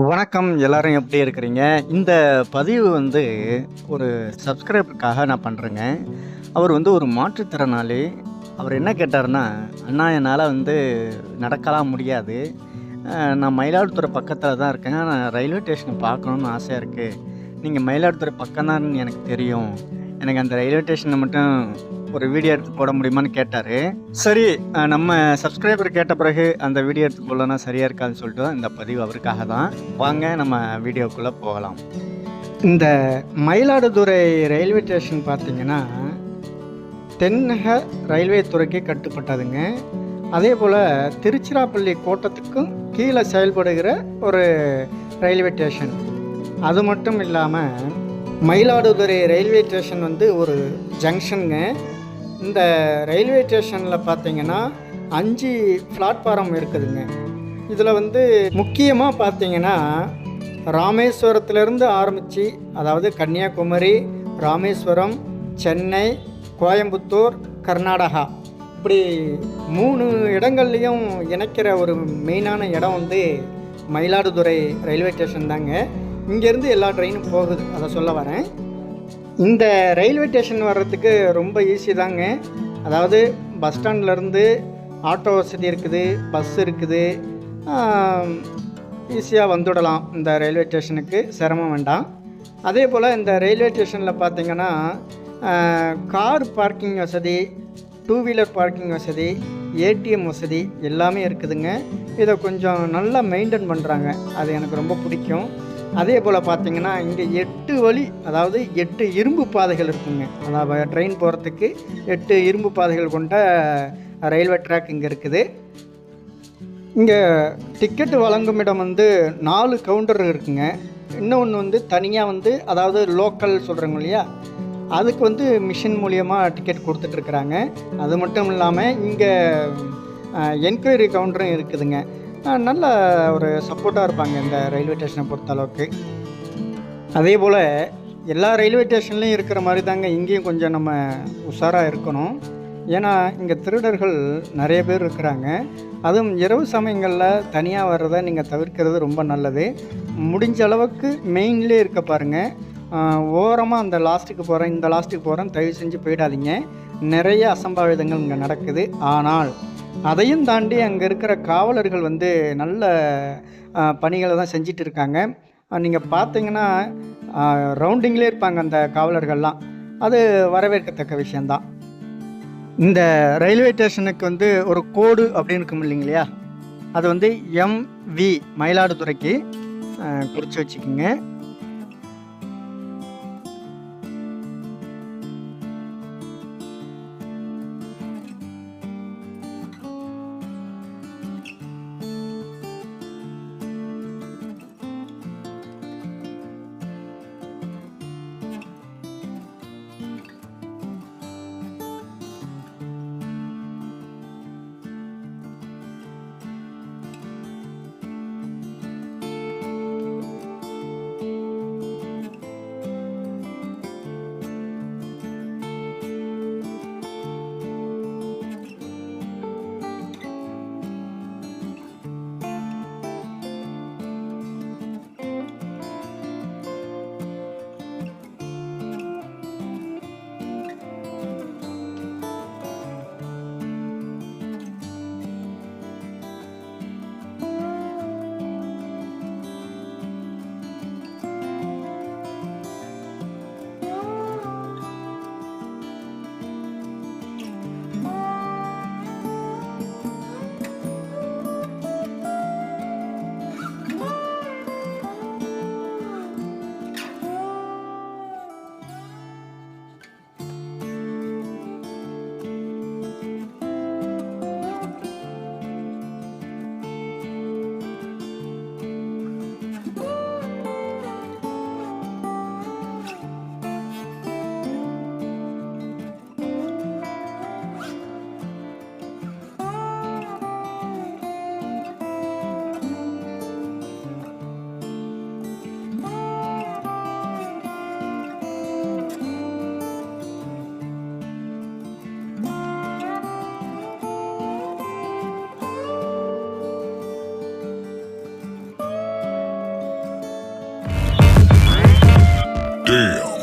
வணக்கம். எல்லாரும் எப்படி இருக்கிறீங்க? இந்த பதிவு ஒரு சப்ஸ்கிரைபருக்காக நான் பண்றேங்க. அவர் ஒரு மாற்றுத்திறனாளி. அவர் என்ன கேட்டாருன்னா, "அண்ணா என்னால நடக்கலாம் முடியாது. நான் மயிலாடுதுறை பக்கத்தில தான் இருக்கேன். நான் ரயில்வே ஸ்டேஷன பார்க்கணும்னு ஆசையா இருக்கு. நீங்க மயிலாடுதுறை பக்கம் தான்னு எனக்கு தெரியும். எனக்கு அந்த ரயில்வே ஸ்டேஷன மட்டும் ஒரு வீடியோ எடுத்து போட முடியுமான்னு?" கேட்டாரு. சரி, நம்ம சப்ஸ்கிரைபர் கேட்ட பிறகு அந்த வீடியோ எடுத்து போடலன்னா சரியா இருக்காதுன்னு சொல்லிட்டு தான் இந்த பதிவு அவருக்காக தான். வாங்க நம்ம வீடியோக்குள்ள போகலாம். இந்த மயிலாடுதுறை ரயில்வே ஸ்டேஷன் பார்த்தீங்கன்னா, தென்னக ரயில்வே துறைக்கு கட்டுப்பட்டதுங்க. அதேபோல திருச்சிராப்பள்ளி கோட்டத்துக்கும் கீழே செயல்படுகிற ஒரு ரயில்வே ஸ்டேஷன். அது மட்டும் இல்லாம, மயிலாடுதுறை ரயில்வே ஸ்டேஷன் ஒரு ஜங்ஷனுங்க. இந்த ரயில்வே ஸ்டேஷனில் பார்த்தீங்கன்னா 5 பிளாட்ஃபாரம் இருக்குதுங்க. இதில் முக்கியமாக பார்த்தீங்கன்னா, ராமேஸ்வரத்துலேருந்து ஆரம்பித்து, அதாவது கன்னியாகுமரி, ராமேஸ்வரம், சென்னை, கோயம்புத்தூர், கர்நாடகா, இப்படி 3 இடங்கள்லையும் இணைக்கிற ஒரு மெயினான இடம் மயிலாடுதுறை ரயில்வே ஸ்டேஷன் தாங்க. இங்கேருந்து எல்லா ட்ரெயினும் போகுது, அதை சொல்ல வரேன். இந்த ரயில்வே ஸ்டேஷன் வர்றதுக்கு ரொம்ப ஈஸி தாங்க. அதாவது பஸ் ஸ்டாண்ட்லேருந்து ஆட்டோ வசதி இருக்குது, பஸ் இருக்குது. ஈஸியாக வந்துடலாம் இந்த ரயில்வே ஸ்டேஷனுக்கு, சிரமம் வேண்டாம். அதே போல் இந்த ரயில்வே ஸ்டேஷனில் பார்த்திங்கன்னா கார் பார்க்கிங் வசதி, 2 வீலர் பார்க்கிங் வசதி, ஏடிஎம் வசதி எல்லாமே இருக்குதுங்க. இதை கொஞ்சம் நல்லா மெயின்டைன் பண்ணுறாங்க, அது எனக்கு ரொம்ப பிடிக்கும். அதே போல் பார்த்திங்கன்னா இங்கே 8 வழி, அதாவது 8 இரும்பு பாதைகள் இருக்குங்க. அதாவது ட்ரெயின் போகிறதுக்கு 8 இரும்பு பாதைகள் கொண்ட ரயில்வே ட்ராக் இங்கே இருக்குது. இங்கே டிக்கெட்டு வழங்கும் இடம் 4 கவுண்டர் இருக்குங்க. இன்னொன்று தனியாக அதாவது லோக்கல் சொல்கிறாங்க இல்லையா, அதுக்கு மிஷின் மூலியமாக டிக்கெட் கொடுத்துட்ருக்குறாங்க. அது மட்டும் இல்லாமல் இங்கே என்கொயரி கவுண்டரும் இருக்குதுங்க. நல்ல ஒரு சப்போர்ட்டாக இருப்பாங்க இந்த ரயில்வே ஸ்டேஷனை பொறுத்தளவுக்கு. அதே போல் எல்லா ரயில்வே ஸ்டேஷன்லேயும் இருக்கிற மாதிரி தாங்க இங்கேயும் கொஞ்சம் நம்ம உஷாராக இருக்கணும். ஏன்னா இங்கே திருடர்கள் நிறைய பேர் இருக்கிறாங்க. அதுவும் இரவு சமயங்களில் தனியாக வர்றதை நீங்கள் தவிர்க்கிறது ரொம்ப நல்லது. முடிஞ்ச அளவுக்கு மெயின்லேயே இருக்க பாருங்கள். ஓரமாக அந்த லாஸ்ட்டுக்கு போகிறேன், இந்த லாஸ்ட்டுக்கு போகிறேன், தயவு செஞ்சு போயிடாதீங்க. நிறைய அசம்பாவிதங்கள் இங்கே நடக்குது. ஆனால் அதையும் தாண்டி அங்கே இருக்கிற காவலர்கள் நல்ல பணிகளை தான் செஞ்சிட்டு இருக்காங்க. நீங்கள் பார்த்தீங்கன்னா ரவுண்டிங்லேயே இருப்பாங்க அந்த காவலர்கள்லாம். அது வரவேற்கத்தக்க விஷயந்தான். இந்த ரயில்வே ஸ்டேஷனுக்கு ஒரு கோடு அப்படின்னு இருக்கும் இல்லைங்களா, அது MV மயிலாடுதுறைக்கு குறித்து வச்சுக்கோங்க. Damn.